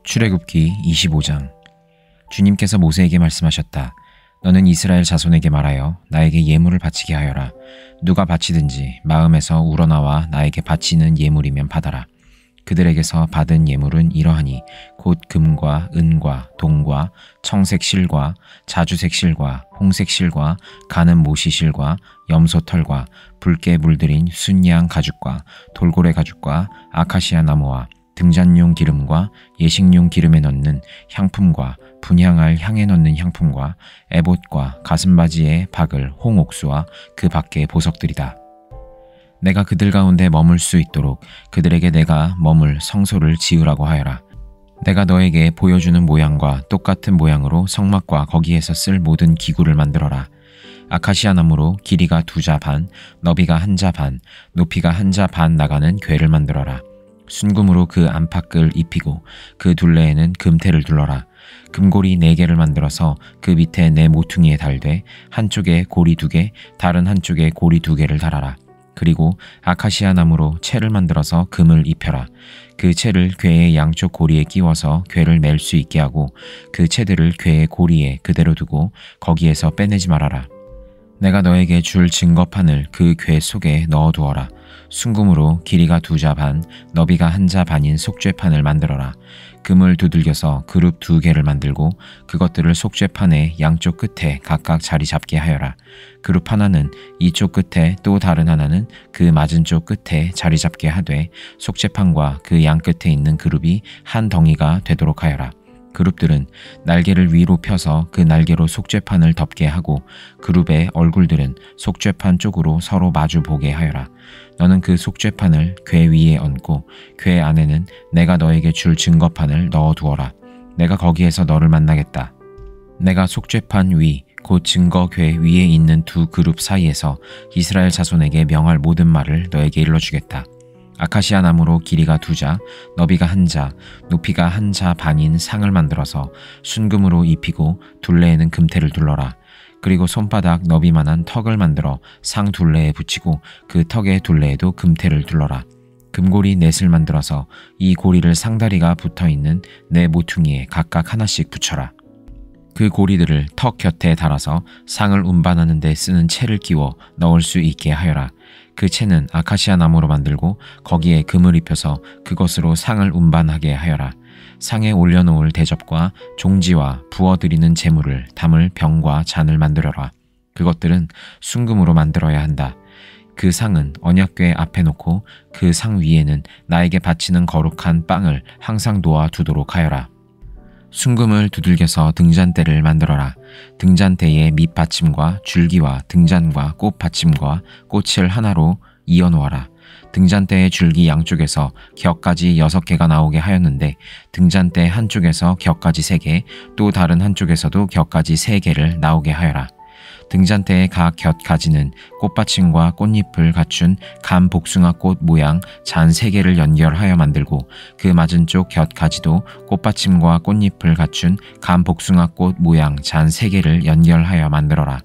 출애굽기 25장. 주님께서 모세에게 말씀하셨다. 너는 이스라엘 자손에게 말하여 나에게 예물을 바치게 하여라. 누가 바치든지 마음에서 우러나와 나에게 바치는 예물이면 받아라. 그들에게서 받은 예물은 이러하니 곧 금과 은과 동과 청색 실과 자주색 실과 홍색 실과 가는 모시 실과 염소 털과 붉게 물들인 순양 가죽과 돌고래 가죽과 아카시아 나무와 등잔용 기름과 예식용 기름에 넣는 향품과 분향할 향에 넣는 향품과 에봇과 가슴바지의 박을 홍옥수와 그 밖의 보석들이다. 내가 그들 가운데 머물 수 있도록 그들에게 내가 머물 성소를 지으라고 하여라. 내가 너에게 보여주는 모양과 똑같은 모양으로 성막과 거기에서 쓸 모든 기구를 만들어라. 아카시아 나무로 길이가 2자 반, 너비가 1자 반, 높이가 1자 반 나가는 궤를 만들어라. 순금으로 그 안팎을 입히고 그 둘레에는 금테를 둘러라. 금고리 4개를 만들어서 그 밑에 네 모퉁이에 달되 한쪽에 고리 2개, 다른 한쪽에 고리 2개를 달아라. 그리고 아카시아 나무로 채를 만들어서 금을 입혀라. 그 채를 궤의 양쪽 고리에 끼워서 궤를 맬 수 있게 하고 그 채들을 궤의 고리에 그대로 두고 거기에서 빼내지 말아라. 내가 너에게 줄 증거판을 그 궤 속에 넣어두어라. 순금으로 길이가 2자 반, 너비가 1자 반인 속죄판을 만들어라. 금을 두들겨서 그룹 2개를 만들고 그것들을 속죄판의 양쪽 끝에 각각 자리 잡게 하여라. 그룹 하나는 이쪽 끝에 또 다른 하나는 그 맞은쪽 끝에 자리 잡게 하되 속죄판과 그 양 끝에 있는 그룹이 한 덩이가 되도록 하여라. 그룹들은 날개를 위로 펴서 그 날개로 속죄판을 덮게 하고 그룹의 얼굴들은 속죄판 쪽으로 서로 마주 보게 하여라. 너는 그 속죄판을 궤 위에 얹고 궤 안에는 내가 너에게 줄 증거판을 넣어두어라. 내가 거기에서 너를 만나겠다. 내가 속죄판 위 곧 증거 궤 위에 있는 2 그룹 사이에서 이스라엘 자손에게 명할 모든 말을 너에게 일러주겠다. 아카시아 나무로 길이가 2자, 너비가 1자, 높이가 1자 반인 상을 만들어서 순금으로 입히고 둘레에는 금테를 둘러라. 그리고 손바닥 너비만한 턱을 만들어 상 둘레에 붙이고 그 턱의 둘레에도 금테를 둘러라. 금고리 넷을 만들어서 이 고리를 상다리가 붙어있는 네 모퉁이에 각각 하나씩 붙여라. 그 고리들을 턱 곁에 달아서 상을 운반하는 데 쓰는 채를 끼워 넣을 수 있게 하여라. 그 채는 아카시아 나무로 만들고 거기에 금을 입혀서 그것으로 상을 운반하게 하여라. 상에 올려놓을 대접과 종지와 부어드리는 제물을 담을 병과 잔을 만들어라. 그것들은 순금으로 만들어야 한다. 그 상은 언약궤 앞에 놓고 그 상 위에는 나에게 바치는 거룩한 빵을 항상 놓아 두도록 하여라. 순금을 두들겨서 등잔대를 만들어라. 등잔대의 밑받침과 줄기와 등잔과 꽃받침과 꽃을 하나로 이어 놓아라. 등잔대의 줄기 양쪽에서 격까지 6개가 나오게 하였는데 등잔대 한쪽에서 격까지 3개, 또 다른 한쪽에서도 격까지 3개를 나오게 하여라. 등잔대의 각 곁가지는 꽃받침과 꽃잎을 갖춘 감 복숭아꽃 모양 잔 3개를 연결하여 만들고 그 맞은쪽 곁가지도 꽃받침과 꽃잎을 갖춘 감 복숭아꽃 모양 잔 3개를 연결하여 만들어라.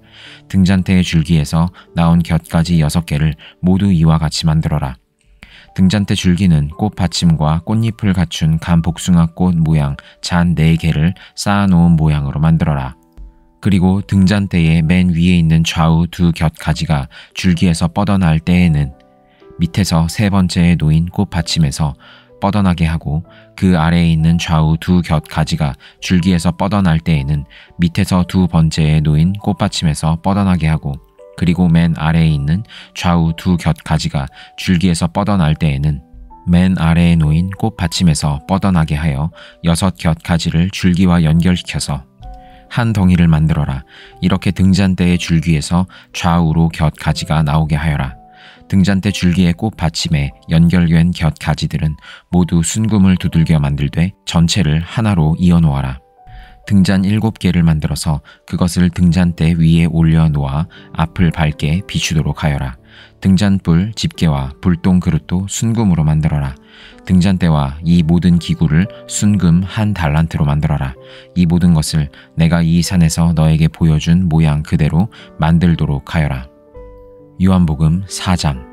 등잔대의 줄기에서 나온 곁가지 6개를 모두 이와 같이 만들어라. 등잔대 줄기는 꽃받침과 꽃잎을 갖춘 감 복숭아꽃 모양 잔 4개를 쌓아놓은 모양으로 만들어라. 그리고 등잔대의 맨 위에 있는 좌우 2 곁가지가 줄기에서 뻗어날 때에는 밑에서 3번째에 놓인 꽃받침에서 뻗어나게 하고 그 아래에 있는 좌우 2 곁가지가 줄기에서 뻗어날 때에는 밑에서 2번째에 놓인 꽃받침에서 뻗어나게 하고 그리고 맨 아래에 있는 좌우 2 곁가지가 줄기에서 뻗어날 때에는 맨 아래에 놓인 꽃받침에서 뻗어나게 하여 6 곁가지를 줄기와 연결시켜서 한 덩이를 만들어라. 이렇게 등잔대의 줄기에서 좌우로 곁가지가 나오게 하여라. 등잔대 줄기의 꽃받침에 연결된 곁가지들은 모두 순금을 두들겨 만들되 전체를 하나로 이어 놓아라. 등잔 7개를 만들어서 그것을 등잔대 위에 올려 놓아 앞을 밝게 비추도록 하여라. 등잔불, 집게와 불똥 그릇도 순금으로 만들어라. 등잔대와 이 모든 기구를 순금 1 달란트로 만들어라. 이 모든 것을 내가 이 산에서 너에게 보여준 모양 그대로 만들도록 하여라. 요한복음 4장.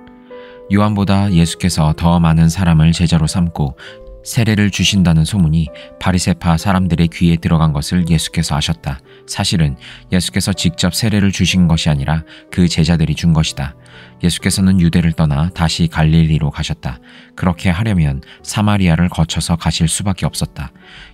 요한보다 예수께서 더 많은 사람을 제자로 삼고 세례를 주신다는 소문이 바리새파 사람들의 귀에 들어간 것을 예수께서 아셨다. 사실은 예수께서 직접 세례를 주신 것이 아니라 그 제자들이 준 것이다. 예수께서는 유대를 떠나 다시 갈릴리로 가셨다. 그렇게 하려면 사마리아를 거쳐서 가실 수밖에 없었다.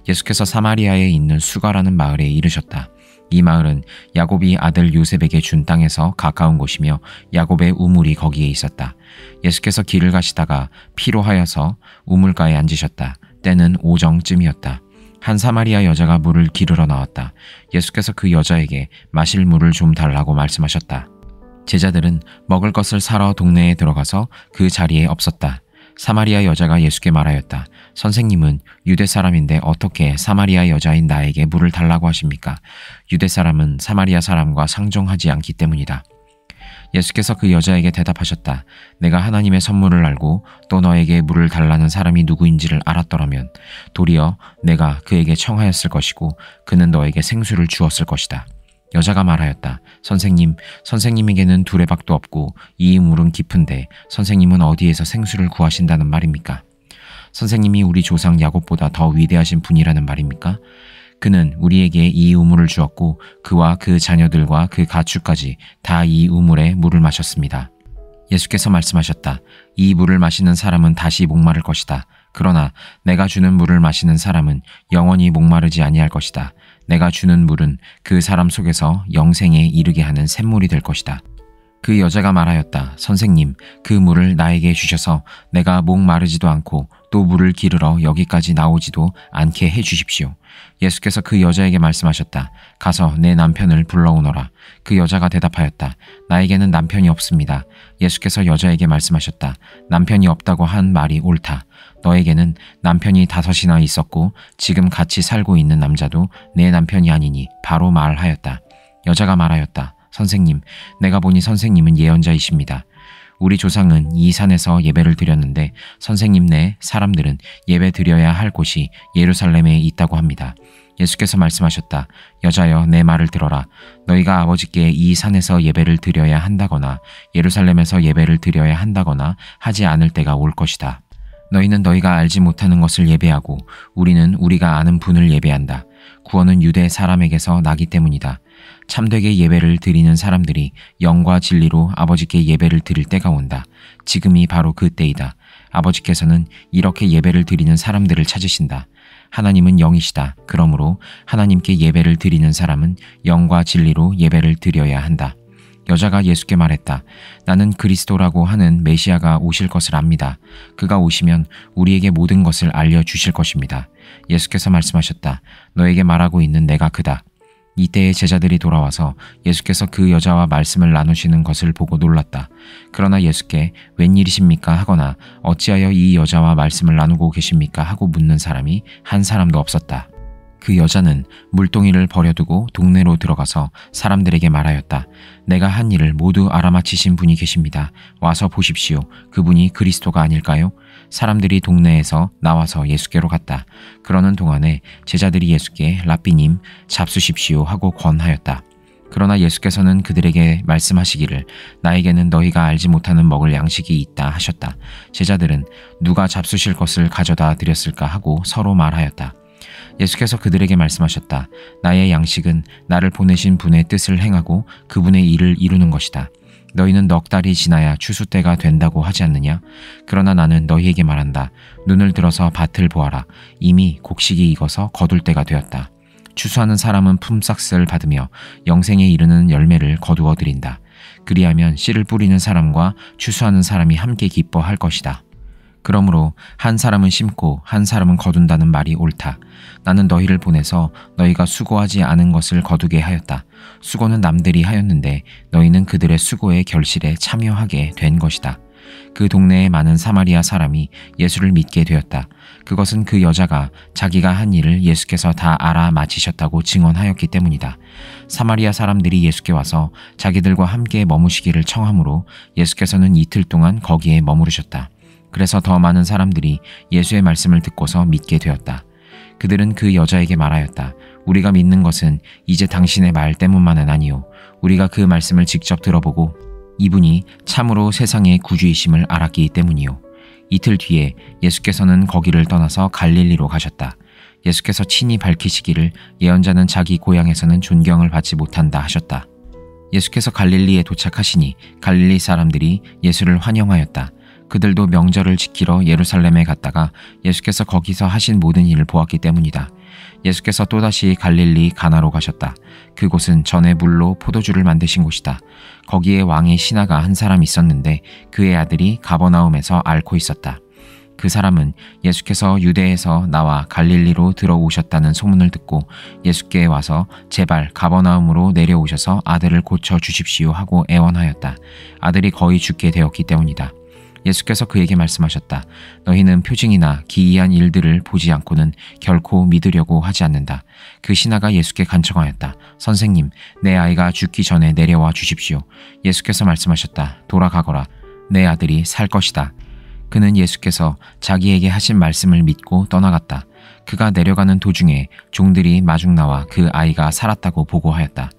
예수께서 사마리아에 있는 수가라는 마을에 이르셨다. 이 마을은 야곱이 아들 요셉에게 준 땅에서 가까운 곳이며 야곱의 우물이 거기에 있었다. 예수께서 길을 가시다가 피로하여서 우물가에 앉으셨다. 때는 오정쯤이었다. 한 사마리아 여자가 물을 기르러 나왔다. 예수께서 그 여자에게 마실 물을 좀 달라고 말씀하셨다. 제자들은 먹을 것을 사러 동네에 들어가서 그 자리에 없었다. 사마리아 여자가 예수께 말하였다. 선생님은 유대 사람인데 어떻게 사마리아 여자인 나에게 물을 달라고 하십니까? 유대 사람은 사마리아 사람과 상종하지 않기 때문이다. 예수께서 그 여자에게 대답하셨다. 내가 하나님의 선물을 알고 또 너에게 물을 달라는 사람이 누구인지를 알았더라면 도리어 내가 그에게 청하였을 것이고 그는 너에게 생수를 주었을 것이다. 여자가 말하였다. 선생님, 선생님에게는 두레박도 없고 이 물은 깊은데 선생님은 어디에서 생수를 구하신다는 말입니까? 선생님이 우리 조상 야곱보다 더 위대하신 분이라는 말입니까? 그는 우리에게 이 우물을 주었고 그와 그 자녀들과 그 가축까지 다 이 우물에 물을 마셨습니다. 예수께서 말씀하셨다. 이 물을 마시는 사람은 다시 목마를 것이다. 그러나 내가 주는 물을 마시는 사람은 영원히 목마르지 아니할 것이다. 내가 주는 물은 그 사람 속에서 영생에 이르게 하는 샘물이 될 것이다. 그 여자가 말하였다. 선생님, 그 물을 나에게 주셔서 내가 목마르지도 않고 또 물을 기르러 여기까지 나오지도 않게 해주십시오. 예수께서 그 여자에게 말씀하셨다. 가서 내 남편을 불러오너라. 그 여자가 대답하였다. 나에게는 남편이 없습니다. 예수께서 여자에게 말씀하셨다. 남편이 없다고 한 말이 옳다. 너에게는 남편이 5이나 있었고 지금 같이 살고 있는 남자도 내 남편이 아니니 바로 말하였다. 여자가 말하였다. 선생님, 내가 보니 선생님은 예언자이십니다. 우리 조상은 이 산에서 예배를 드렸는데 선생님네 사람들은 예배 드려야 할 곳이 예루살렘에 있다고 합니다. 예수께서 말씀하셨다. 여자여, 내 말을 들어라. 너희가 아버지께 이 산에서 예배를 드려야 한다거나 예루살렘에서 예배를 드려야 한다거나 하지 않을 때가 올 것이다. 너희는 너희가 알지 못하는 것을 예배하고 우리는 우리가 아는 분을 예배한다. 구원은 유대 사람에게서 나기 때문이다. 참되게 예배를 드리는 사람들이 영과 진리로 아버지께 예배를 드릴 때가 온다. 지금이 바로 그 때이다. 아버지께서는 이렇게 예배를 드리는 사람들을 찾으신다. 하나님은 영이시다. 그러므로 하나님께 예배를 드리는 사람은 영과 진리로 예배를 드려야 한다. 여자가 예수께 말했다. 나는 그리스도라고 하는 메시아가 오실 것을 압니다. 그가 오시면 우리에게 모든 것을 알려주실 것입니다. 예수께서 말씀하셨다. 너에게 말하고 있는 내가 그다. 이때에 제자들이 돌아와서 예수께서 그 여자와 말씀을 나누시는 것을 보고 놀랐다. 그러나 예수께 웬일이십니까 하거나 어찌하여 이 여자와 말씀을 나누고 계십니까 하고 묻는 사람이 한 사람도 없었다. 그 여자는 물동이를 버려두고 동네로 들어가서 사람들에게 말하였다. 내가 한 일을 모두 알아맞히신 분이 계십니다. 와서 보십시오. 그분이 그리스도가 아닐까요? 사람들이 동네에서 나와서 예수께로 갔다. 그러는 동안에 제자들이 예수께 랍비님 잡수십시오 하고 권하였다. 그러나 예수께서는 그들에게 말씀하시기를 나에게는 너희가 알지 못하는 먹을 양식이 있다 하셨다. 제자들은 누가 잡수실 것을 가져다 드렸을까 하고 서로 말하였다. 예수께서 그들에게 말씀하셨다. 나의 양식은 나를 보내신 분의 뜻을 행하고 그분의 일을 이루는 것이다. 너희는 넉 달이 지나야 추수 때가 된다고 하지 않느냐? 그러나 나는 너희에게 말한다. 눈을 들어서 밭을 보아라. 이미 곡식이 익어서 거둘 때가 되었다. 추수하는 사람은 품삯을 받으며 영생에 이르는 열매를 거두어 드린다. 그리하면 씨를 뿌리는 사람과 추수하는 사람이 함께 기뻐할 것이다. 그러므로 한 사람은 심고 한 사람은 거둔다는 말이 옳다. 나는 너희를 보내서 너희가 수고하지 않은 것을 거두게 하였다. 수고는 남들이 하였는데 너희는 그들의 수고의 결실에 참여하게 된 것이다. 그 동네에 많은 사마리아 사람이 예수를 믿게 되었다. 그것은 그 여자가 자기가 한 일을 예수께서 다 알아맞히셨다고 증언하였기 때문이다. 사마리아 사람들이 예수께 와서 자기들과 함께 머무시기를 청하므로 예수께서는 이틀 동안 거기에 머무르셨다. 그래서 더 많은 사람들이 예수의 말씀을 듣고서 믿게 되었다. 그들은 그 여자에게 말하였다. 우리가 믿는 것은 이제 당신의 말 때문만은 아니요. 우리가 그 말씀을 직접 들어보고 이분이 참으로 세상의 구주이심을 알았기 때문이요. 이틀 뒤에 예수께서는 거기를 떠나서 갈릴리로 가셨다. 예수께서 친히 밝히시기를 예언자는 자기 고향에서는 존경을 받지 못한다 하셨다. 예수께서 갈릴리에 도착하시니 갈릴리 사람들이 예수를 환영하였다. 그들도 명절을 지키러 예루살렘에 갔다가 예수께서 거기서 하신 모든 일을 보았기 때문이다. 예수께서 또다시 갈릴리 가나로 가셨다. 그곳은 전에 물로 포도주를 만드신 곳이다. 거기에 왕의 신하가 한 사람 있었는데 그의 아들이 가버나움에서 앓고 있었다. 그 사람은 예수께서 유대에서 나와 갈릴리로 들어오셨다는 소문을 듣고 예수께 와서 제발 가버나움으로 내려오셔서 아들을 고쳐 주십시오 하고 애원하였다. 아들이 거의 죽게 되었기 때문이다. 예수께서 그에게 말씀하셨다. 너희는 표징이나 기이한 일들을 보지 않고는 결코 믿으려고 하지 않는다. 그 신하가 예수께 간청하였다. 선생님, 내 아이가 죽기 전에 내려와 주십시오. 예수께서 말씀하셨다. 돌아가거라. 내 아들이 살 것이다. 그는 예수께서 자기에게 하신 말씀을 믿고 떠나갔다. 그가 내려가는 도중에 종들이 마중 나와 그 아이가 살았다고 보고하였다.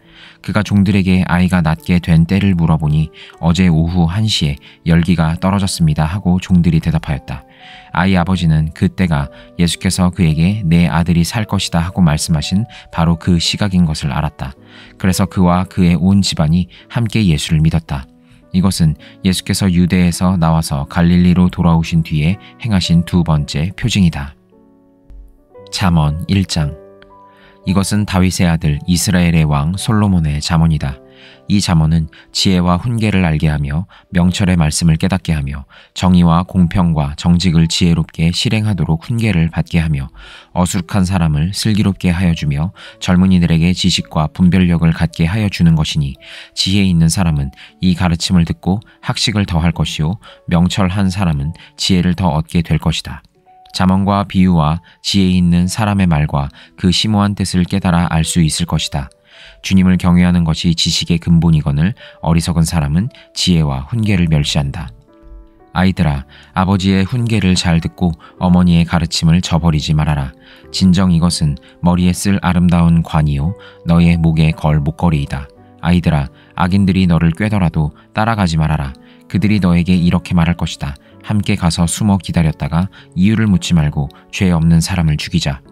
그가 종들에게 아이가 낫게 된 때를 물어보니 어제 오후 1시에 열기가 떨어졌습니다 하고 종들이 대답하였다. 아이 아버지는 그때가 예수께서 그에게 내 아들이 살 것이다 하고 말씀하신 바로 그 시각인 것을 알았다. 그래서 그와 그의 온 집안이 함께 예수를 믿었다. 이것은 예수께서 유대에서 나와서 갈릴리로 돌아오신 뒤에 행하신 두 번째 표징이다. 잠언 1장. 이것은 다윗의 아들 이스라엘의 왕 솔로몬의 잠언이다. 이 잠언은 지혜와 훈계를 알게 하며 명철의 말씀을 깨닫게 하며 정의와 공평과 정직을 지혜롭게 실행하도록 훈계를 받게 하며 어수룩한 사람을 슬기롭게 하여 주며 젊은이들에게 지식과 분별력을 갖게 하여 주는 것이니 지혜 있는 사람은 이 가르침을 듣고 학식을 더할 것이요 명철한 사람은 지혜를 더 얻게 될 것이다. 잠언과 비유와 지혜 있는 사람의 말과 그 심오한 뜻을 깨달아 알 수 있을 것이다. 주님을 경외하는 것이 지식의 근본이거늘 어리석은 사람은 지혜와 훈계를 멸시한다. 아이들아, 아버지의 훈계를 잘 듣고 어머니의 가르침을 저버리지 말아라. 진정 이것은 머리에 쓸 아름다운 관이요 너의 목에 걸 목걸이이다. 아이들아, 악인들이 너를 꾀더라도 따라가지 말아라. 그들이 너에게 이렇게 말할 것이다. 함께 가서 숨어 기다렸다가 이유를 묻지 말고 죄 없는 사람을 죽이자.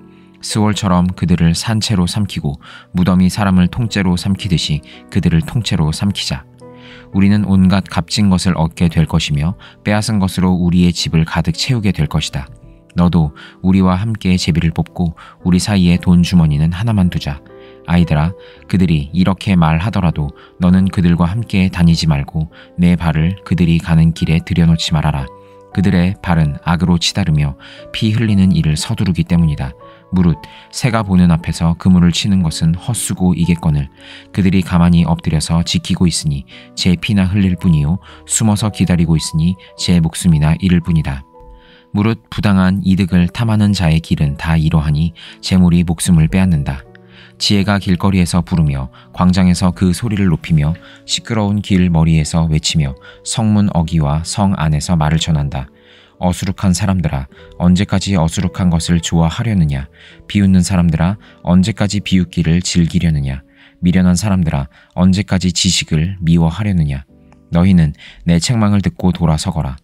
스월처럼 그들을 산채로 삼키고 무덤이 사람을 통째로 삼키듯이 그들을 통째로 삼키자. 우리는 온갖 값진 것을 얻게 될 것이며 빼앗은 것으로 우리의 집을 가득 채우게 될 것이다. 너도 우리와 함께 제비를 뽑고 우리 사이에 돈 주머니는 하나만 두자. 아이들아, 그들이 이렇게 말하더라도 너는 그들과 함께 다니지 말고 내 발을 그들이 가는 길에 들여놓지 말아라. 그들의 발은 악으로 치다르며 피 흘리는 일을 서두르기 때문이다. 무릇 새가 보는 앞에서 그물을 치는 것은 헛수고 이겠거늘 그들이 가만히 엎드려서 지키고 있으니 제 피나 흘릴 뿐이요 숨어서 기다리고 있으니 제 목숨이나 잃을 뿐이다. 무릇 부당한 이득을 탐하는 자의 길은 다 이러하니 재물이 목숨을 빼앗는다. 지혜가 길거리에서 부르며 광장에서 그 소리를 높이며 시끄러운 길 머리에서 외치며 성문 어귀와 성 안에서 말을 전한다. 어수룩한 사람들아, 언제까지 어수룩한 것을 좋아하려느냐? 비웃는 사람들아, 언제까지 비웃기를 즐기려느냐? 미련한 사람들아, 언제까지 지식을 미워하려느냐? 너희는 내 책망을 듣고 돌아서거라.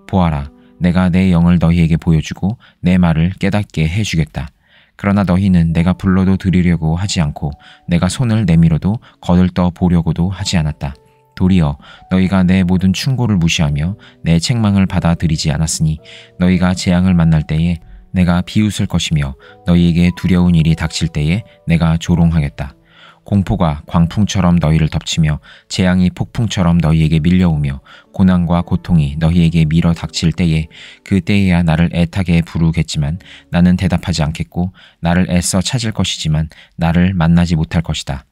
보아라, 내가 내 영을 너희에게 보여주고 내 말을 깨닫게 해주겠다. 그러나 너희는 내가 불러도 들으려고 하지 않고 내가 손을 내밀어도 거들떠 보려고도 하지 않았다. 도리어 너희가 내 모든 충고를 무시하며 내 책망을 받아들이지 않았으니 너희가 재앙을 만날 때에 내가 비웃을 것이며 너희에게 두려운 일이 닥칠 때에 내가 조롱하겠다. 공포가 광풍처럼 너희를 덮치며 재앙이 폭풍처럼 너희에게 밀려오며 고난과 고통이 너희에게 밀어 닥칠 때에 그때에야 나를 애타게 부르겠지만 나는 대답하지 않겠고 나를 애써 찾을 것이지만 나를 만나지 못할 것이다.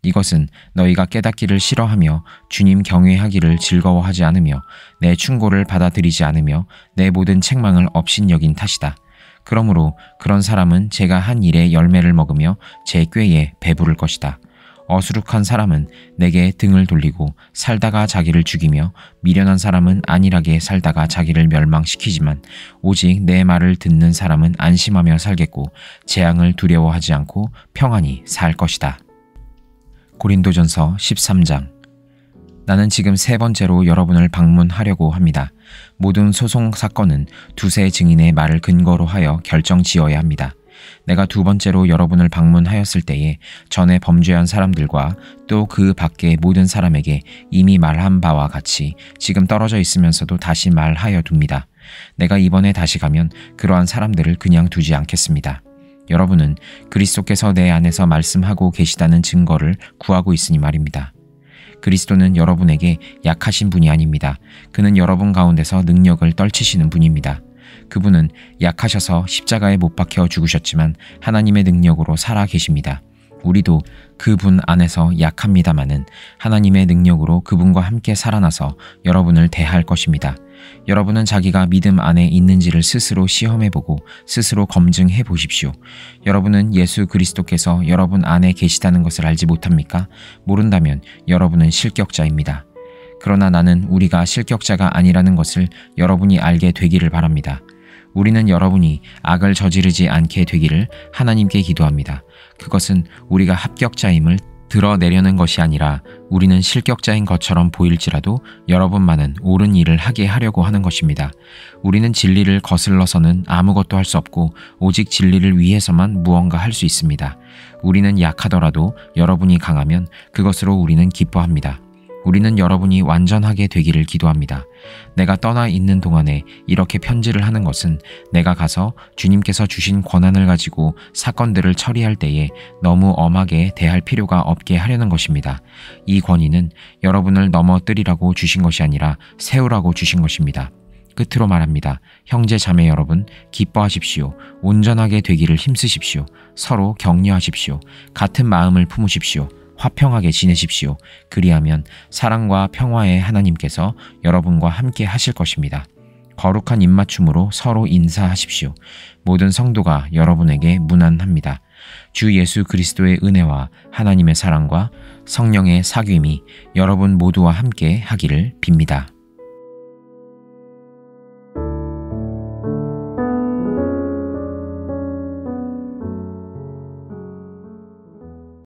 이것은 너희가 깨닫기를 싫어하며 주님 경외하기를 즐거워하지 않으며 내 충고를 받아들이지 않으며 내 모든 책망을 업신여긴 탓이다. 그러므로 그런 사람은 제가 한 일의 열매를 먹으며 제 꾀에 배부를 것이다. 어수룩한 사람은 내게 등을 돌리고 살다가 자기를 죽이며 미련한 사람은 안일하게 살다가 자기를 멸망시키지만 오직 내 말을 듣는 사람은 안심하며 살겠고 재앙을 두려워하지 않고 평안히 살 것이다. 고린도전서 13장. 나는 지금 세 번째로 여러분을 방문하려고 합니다. 모든 소송 사건은 두세 증인의 말을 근거로 하여 결정 지어야 합니다. 내가 두 번째로 여러분을 방문하였을 때에 전에 범죄한 사람들과 또 그 밖의 모든 사람에게 이미 말한 바와 같이 지금 떨어져 있으면서도 다시 말하여 둡니다. 내가 이번에 다시 가면 그러한 사람들을 그냥 두지 않겠습니다. 여러분은 그리스도께서 내 안에서 말씀하고 계시다는 증거를 구하고 있으니 말입니다. 그리스도는 여러분에게 약하신 분이 아닙니다. 그는 여러분 가운데서 능력을 떨치시는 분입니다. 그분은 약하셔서 십자가에 못 박혀 죽으셨지만 하나님의 능력으로 살아 계십니다. 우리도 그분 안에서 약합니다마는 하나님의 능력으로 그분과 함께 살아나서 여러분을 대할 것입니다. 여러분은 자기가 믿음 안에 있는지를 스스로 시험해보고 스스로 검증해 보십시오. 여러분은 예수 그리스도께서 여러분 안에 계시다는 것을 알지 못합니까? 모른다면 여러분은 실격자입니다. 그러나 나는 우리가 실격자가 아니라는 것을 여러분이 알게 되기를 바랍니다. 우리는 여러분이 악을 저지르지 않게 되기를 하나님께 기도합니다. 그것은 우리가 합격자임을 드러내려는 것이 아니라 우리는 실격자인 것처럼 보일지라도 여러분만은 옳은 일을 하게 하려고 하는 것입니다. 우리는 진리를 거슬러서는 아무것도 할 수 없고 오직 진리를 위해서만 무언가 할 수 있습니다. 우리는 약하더라도 여러분이 강하면 그것으로 우리는 기뻐합니다. 우리는 여러분이 완전하게 되기를 기도합니다. 내가 떠나 있는 동안에 이렇게 편지를 하는 것은 내가 가서 주님께서 주신 권한을 가지고 사건들을 처리할 때에 너무 엄하게 대할 필요가 없게 하려는 것입니다. 이 권위는 여러분을 넘어뜨리라고 주신 것이 아니라 세우라고 주신 것입니다. 끝으로 말합니다. 형제 자매 여러분, 기뻐하십시오. 온전하게 되기를 힘쓰십시오. 서로 격려하십시오. 같은 마음을 품으십시오. 화평하게 지내십시오. 그리하면 사랑과 평화의 하나님께서 여러분과 함께 하실 것입니다. 거룩한 입맞춤으로 서로 인사하십시오. 모든 성도가 여러분에게 문안합니다. 주 예수 그리스도의 은혜와 하나님의 사랑과 성령의 사귐이 여러분 모두와 함께 하기를 빕니다.